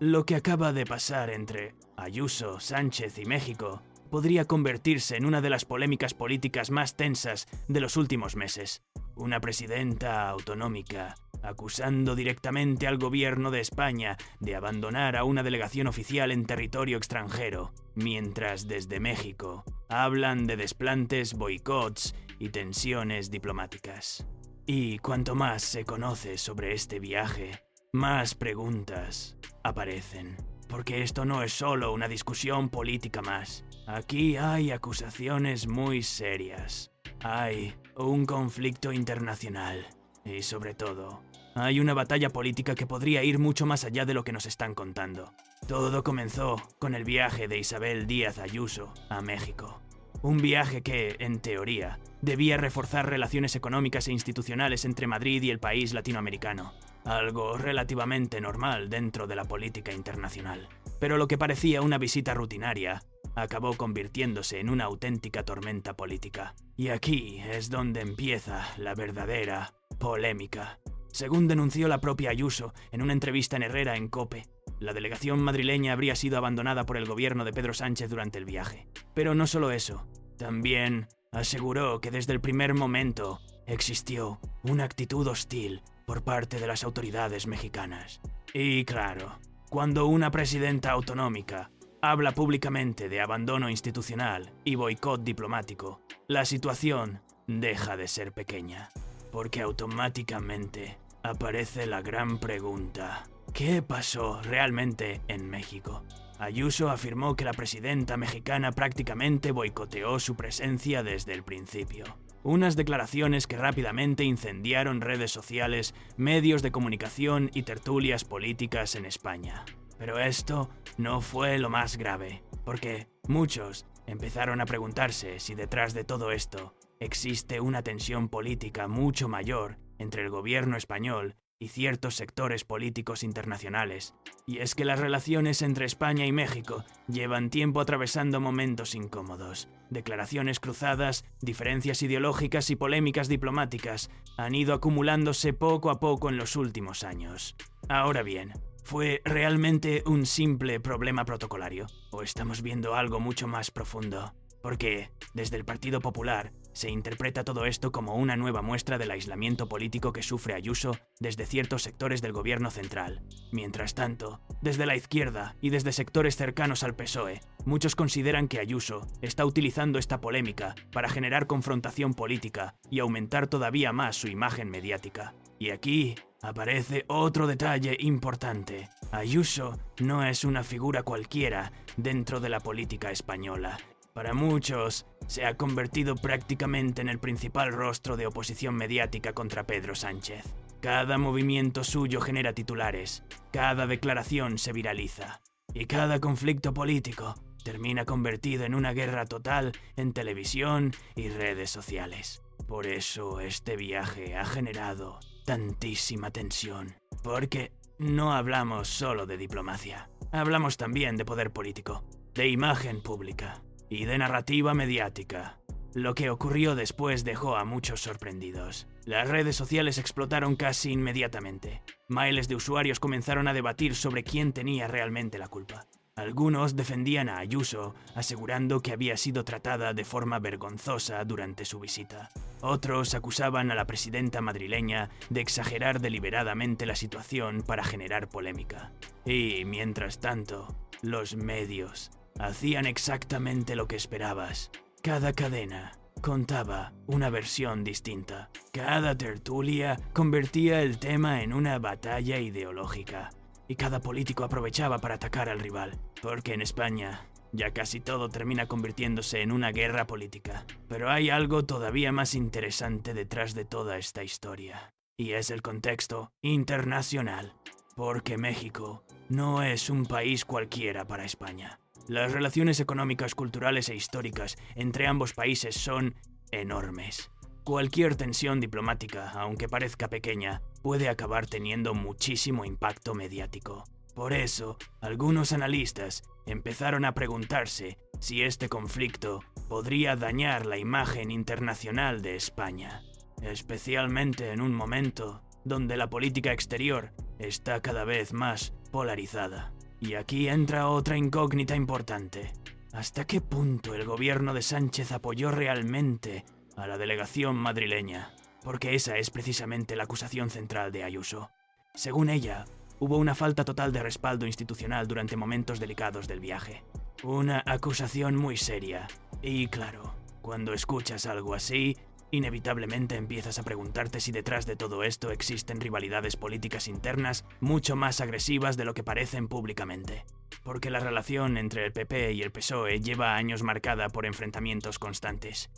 Lo que acaba de pasar entre Ayuso, Sánchez y México podría convertirse en una de las polémicas políticas más tensas de los últimos meses. Una presidenta autonómica acusando directamente al gobierno de España de abandonar a una delegación oficial en territorio extranjero, mientras desde México hablan de desplantes, boicots y tensiones diplomáticas. Y cuanto más se conoce sobre este viaje, más preguntas aparecen. Porque esto no es solo una discusión política más. Aquí hay acusaciones muy serias. Hay un conflicto internacional. Y sobre todo, hay una batalla política que podría ir mucho más allá de lo que nos están contando. Todo comenzó con el viaje de Isabel Díaz Ayuso a México. Un viaje que, en teoría, debía reforzar relaciones económicas e institucionales entre Madrid y el país latinoamericano. Algo relativamente normal dentro de la política internacional. Pero lo que parecía una visita rutinaria acabó convirtiéndose en una auténtica tormenta política. Y aquí es donde empieza la verdadera polémica. Según denunció la propia Ayuso en una entrevista en Herrera en COPE, la delegación madrileña habría sido abandonada por el gobierno de Pedro Sánchez durante el viaje. Pero no solo eso, también aseguró que desde el primer momento existió una actitud hostil por parte de las autoridades mexicanas. Y claro, cuando una presidenta autonómica habla públicamente de abandono institucional y boicot diplomático, la situación deja de ser pequeña, porque automáticamente aparece la gran pregunta: ¿qué pasó realmente en México? Ayuso afirmó que la presidenta mexicana prácticamente boicoteó su presencia desde el principio. Unas declaraciones que rápidamente incendiaron redes sociales, medios de comunicación y tertulias políticas en España. Pero esto no fue lo más grave, porque muchos empezaron a preguntarse si detrás de todo esto existe una tensión política mucho mayor entre el gobierno español y ciertos sectores políticos internacionales. Y es que las relaciones entre España y México llevan tiempo atravesando momentos incómodos. Declaraciones cruzadas, diferencias ideológicas y polémicas diplomáticas han ido acumulándose poco a poco en los últimos años. Ahora bien, ¿fue realmente un simple problema protocolario? ¿O estamos viendo algo mucho más profundo? Porque, desde el Partido Popular, se interpreta todo esto como una nueva muestra del aislamiento político que sufre Ayuso desde ciertos sectores del gobierno central. Mientras tanto, desde la izquierda y desde sectores cercanos al PSOE, muchos consideran que Ayuso está utilizando esta polémica para generar confrontación política y aumentar todavía más su imagen mediática. Y aquí aparece otro detalle importante. Ayuso no es una figura cualquiera dentro de la política española. Para muchos, se ha convertido prácticamente en el principal rostro de oposición mediática contra Pedro Sánchez. Cada movimiento suyo genera titulares, cada declaración se viraliza, y cada conflicto político termina convertido en una guerra total en televisión y redes sociales. Por eso este viaje ha generado tantísima tensión, porque no hablamos solo de diplomacia, hablamos también de poder político, de imagen pública y de narrativa mediática. Lo que ocurrió después dejó a muchos sorprendidos. Las redes sociales explotaron casi inmediatamente. Miles de usuarios comenzaron a debatir sobre quién tenía realmente la culpa. Algunos defendían a Ayuso, asegurando que había sido tratada de forma vergonzosa durante su visita. Otros acusaban a la presidenta madrileña de exagerar deliberadamente la situación para generar polémica. Y, mientras tanto, los medios hacían exactamente lo que esperabas. Cada cadena contaba una versión distinta. Cada tertulia convertía el tema en una batalla ideológica. Y cada político aprovechaba para atacar al rival. Porque en España ya casi todo termina convirtiéndose en una guerra política. Pero hay algo todavía más interesante detrás de toda esta historia. Y es el contexto internacional. Porque México no es un país cualquiera para España. Las relaciones económicas, culturales e históricas entre ambos países son enormes. Cualquier tensión diplomática, aunque parezca pequeña, puede acabar teniendo muchísimo impacto mediático. Por eso, algunos analistas empezaron a preguntarse si este conflicto podría dañar la imagen internacional de España, especialmente en un momento donde la política exterior está cada vez más polarizada. Y aquí entra otra incógnita importante. ¿Hasta qué punto el gobierno de Sánchez apoyó realmente a la delegación madrileña? Porque esa es precisamente la acusación central de Ayuso. Según ella, hubo una falta total de respaldo institucional durante momentos delicados del viaje. Una acusación muy seria. Y claro, cuando escuchas algo así, inevitablemente empiezas a preguntarte si detrás de todo esto existen rivalidades políticas internas mucho más agresivas de lo que parecen públicamente. Porque la relación entre el PP y el PSOE lleva años marcada por enfrentamientos constantes.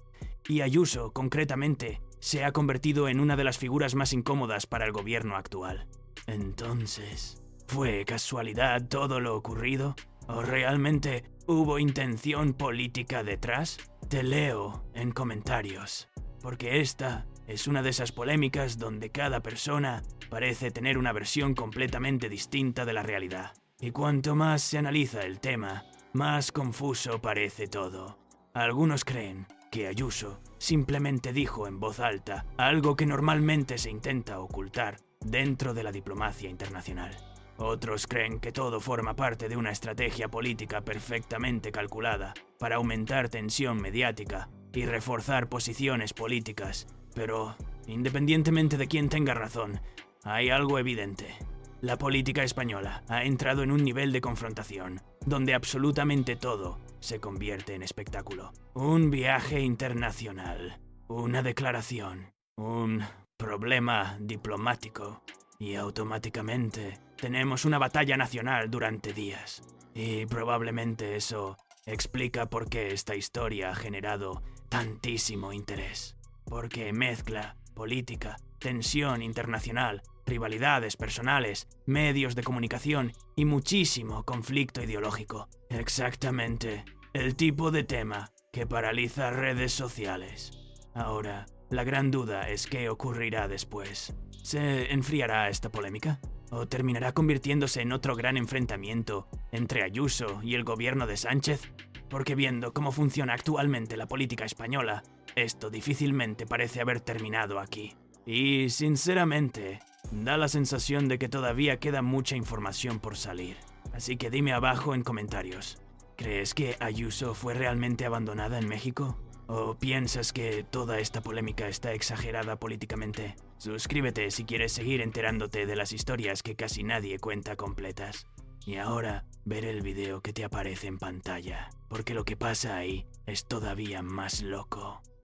Y Ayuso, concretamente, se ha convertido en una de las figuras más incómodas para el gobierno actual. Entonces, ¿fue casualidad todo lo ocurrido? ¿O realmente hubo intención política detrás? Te leo en comentarios, porque esta es una de esas polémicas donde cada persona parece tener una versión completamente distinta de la realidad. Y cuanto más se analiza el tema, más confuso parece todo. Algunos creen que Ayuso simplemente dijo en voz alta algo que normalmente se intenta ocultar dentro de la diplomacia internacional. Otros creen que todo forma parte de una estrategia política perfectamente calculada para aumentar tensión mediática y reforzar posiciones políticas. Pero, independientemente de quién tenga razón, hay algo evidente. La política española ha entrado en un nivel de confrontación donde absolutamente todo se convierte en espectáculo. Un viaje internacional, una declaración, un problema diplomático y automáticamente tenemos una batalla nacional durante días. Y probablemente eso explica por qué esta historia ha generado tantísimo interés. Porque mezcla política, tensión internacional, rivalidades personales, medios de comunicación y muchísimo conflicto ideológico. Exactamente el tipo de tema que paraliza redes sociales. Ahora, la gran duda es qué ocurrirá después. ¿Se enfriará esta polémica? ¿O terminará convirtiéndose en otro gran enfrentamiento entre Ayuso y el gobierno de Sánchez? Porque viendo cómo funciona actualmente la política española, esto difícilmente parece haber terminado aquí. Y, sinceramente, da la sensación de que todavía queda mucha información por salir. Así que dime abajo en comentarios, ¿crees que Ayuso fue realmente abandonada en México? ¿O piensas que toda esta polémica está exagerada políticamente? Suscríbete si quieres seguir enterándote de las historias que casi nadie cuenta completas. Y ahora, ver el video que te aparece en pantalla, porque lo que pasa ahí es todavía más loco.